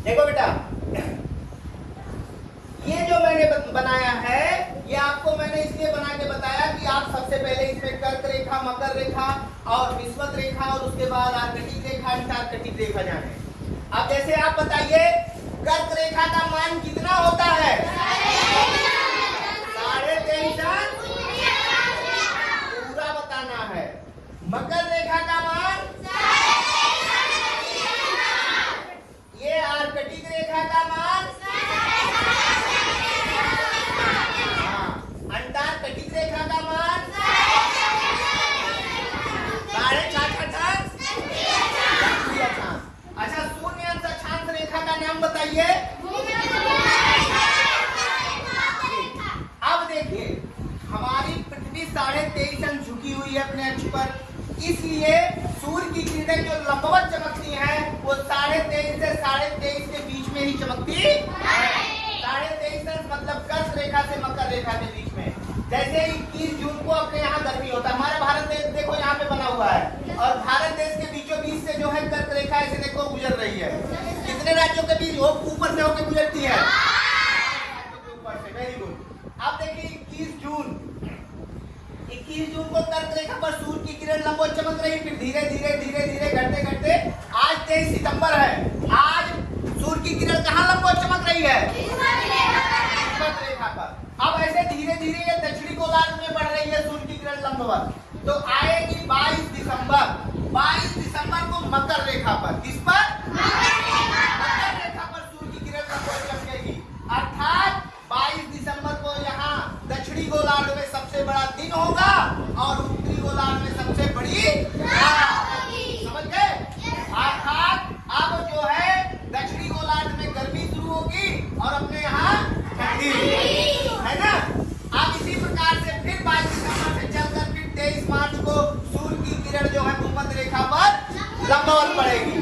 देखो बेटा, ये जो मैंने बनाया है, ये आपको मैंने इसलिए बना के बताया कि आप सबसे पहले इसमें कर्क रेखा, मकर रेखा और विषुवत रेखा और उसके बाद आर्कटिक रेखा, अंटार्कटिक रेखा जाने। अब जैसे आप बताइए, कर्क रेखा का मान कितना होता है? 23.5 पूरा बताना है। मकर रेखा का मान, ये आर्कटिक रेखा का मान, अंटार्कटिक रेखा का मान 6.5। अच्छा, शून्य अंश अक्षांश रेखा का नाम बताइए। अब देखिए, हमारी पृथ्वी 23.5 अंश झुकी हुई है अपने अक्ष पर, इसलिए सूर्य की किरणें जो लंबवत चमकती हैं वो 23.5 से 23.5 के बीच में ही चमकती है। 23.5 अंश मतलब कर्क रेखा से मकर रेखा के बीच में। जैसे 21 जून को अपने यहाँ गर्मी होता है, हमारा भारत देश देखो यहाँ पे बना हुआ है, और भारत देश के बीचों बीच से जो है कर्क रेखा ऐसे देखो गुजर रही है। कितने राज्यों के बीच? वो ऊपर से होकर गुजरती है, ऊपर से। Very good. अब देखिए 21 जून को कर्क रेखा पर सूर्य की किरण लंबवत चमक रही, फिर धीरे धीरे धीरे धीरे घटते घटते आज 23 सितंबर है। आज सूर्य की किरण कहाँ लंबवत चमक रही है? विषुवत रेखा पर। अब ऐसे धीरे धीरे ये दक्षिणी गोलार्ध में बढ़ रही है सूर्य की किरण लंबवत, तो आएगी 22 दिसंबर को मकर रेखा पर। किस पर? मकर रेखा पर सूर्य की किरण लंबवत चमकेगी। अर्थात 22 दिसंबर को यहाँ दक्षिणी गोलार्ध में सबसे बड़ा दिन होगा और उत्तरी गोलार्ध में सबसे बड़ी रात। समझ गए? अर्थात अब जो है दक्षिणी गोलार्ध में गर्मी शुरू होगी और अपने यहाँ ठंडी, है ना? अब इसी प्रकार से फिर 22 दिसंबर से चलकर फिर 23 मार्च को सूर्य की किरण जो है भूमध्य रेखा पर लंबवत पड़ेगी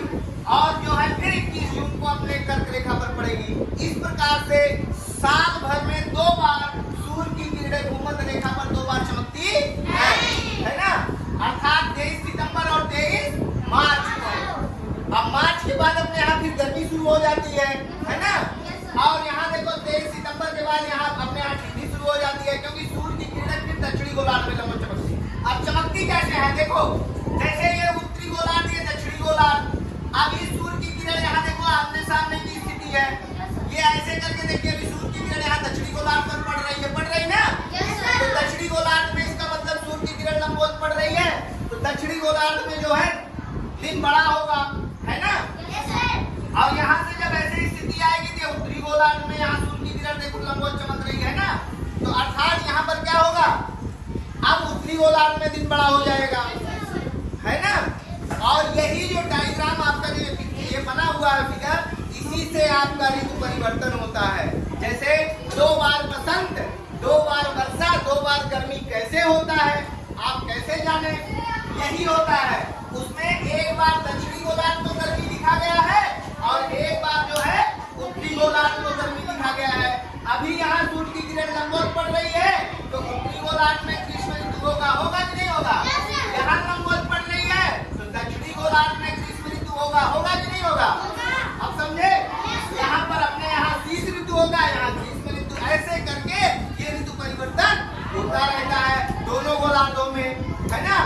और जो है फिर 21 जून को अपने कर्क रेखा पर पड़ेगी। इस प्रकार से साल भर में 2 बार सूर्य की किरणें भूमध्य रेखा पर 2 बार चमकती है ना? अर्थात 23 सितंबर और 23 मार्च को। अब मार्च के बाद अपने यहाँ फिर गर्मी शुरू हो जाती है ना? और यहाँ देखो 23 सितंबर के बाद यहाँ अपने यहाँ ठंडी शुरू हो जाती है, क्योंकि सूर्य की किरणें फिर दक्षिणी गोलार्ध में लंबवत चमकती है। अब चमकती कैसे है? देखो, जैसे ये उत्तरी गोलार्ध, ये दक्षिणी गोलार्ध। अब इस सूर्य की किरण यहाँ देखो आमने सामने की स्थिति है, ये ऐसे करके देखिए, अभी सूर्य की किरण यहाँ दक्षिणी गोलार्ध पर पड़ रही ना? तो दक्षिणी गोलार्ध में इसका मतलब सूर्य की किरण लंबवत पड़ रही है, तो दक्षिणी गोलार्ध में जो है दिन बड़ा होगा, है ना? और यहाँ से जब ऐसी स्थिति आएगी कि उत्तरी गोलार्ध में यहाँ सूर्य की किरण देखो लंबवत चमक रही है ना, तो अर्थात यहाँ पर क्या होगा? अब उत्तरी गोलार्ध में दिन बड़ा हो जाएगा, है ना? और यही जो डायग्राम आपका ये बना हुआ है फिगर, इसी से आपका ऋतु परिवर्तन होता है। जैसे 2 बार बसंत, 2 बार वर्षा, 2 बार गर्मी कैसे होता है आप कैसे जाने? यही होता है। उसमें एक बार दक्षिणी गोलार्ध को गर्मी दिखा गया है और एक बार जो है उत्तरी गोलार्ध को गर्मी दिखा गया है। अभी यहाँ सूर्य की किरण लंबवत पड़ रही है, तो उत्तरी गोलार्ध में ग्रीष्म ऋतु होगा कि नहीं होगा? यहाँ लंबवत पड़ रही है तो दक्षिणी गोलार्ध में ग्रीष्म ऋतु होगा कि नहीं होगा? अब समझे? यहाँ पर अपने यहाँ शीत ऋतु होगा, यहाँ ग्रीष्म ऋतु, ऐसे करके ये ऋतु परिवर्तन होता रहता है दोनों गोलार्धों में, है ना?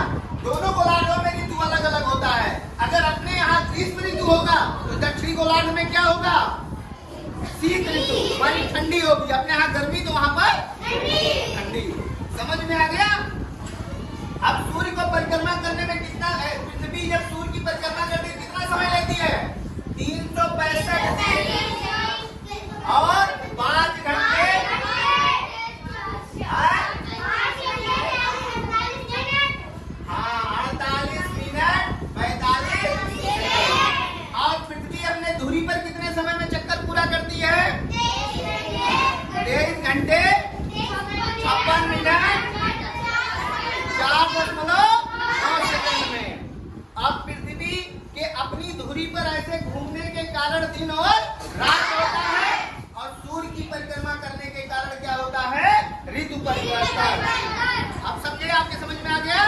दोनों गोलार्धों में ऋतु अलग अलग होता है। अगर अपने यहाँ ग्रीष्म ऋतु होगा तो दक्षिणी गोलार्ध में क्या होगा? शीत ऋतु, मानी ठंडी होगी। अपने यहाँ गर्मी तो वहाँ पर ठंडी। समझ में आ गया? अब सूर्य को परिक्रमा करने में कितना है? पृथ्वी जब सूर्य की परिक्रमा करती है कितना समय लेती है? 365 दिन और 5 घंटे, 48 मिनट 45 सेकंड। और पृथ्वी अपने धुरी पर कितने समय में चक्कर पूरा करती है? 23 घंटे 56 मिनट 4.9 सेकंड में। अब पृथ्वी के अपनी धुरी पर ऐसे घूमने के कारण दिन और रात होता है, और सूर्य की परिक्रमा करने के कारण क्या होता है? ऋतु परिवर्तन। अब समझे? आपके समझ में आ गया?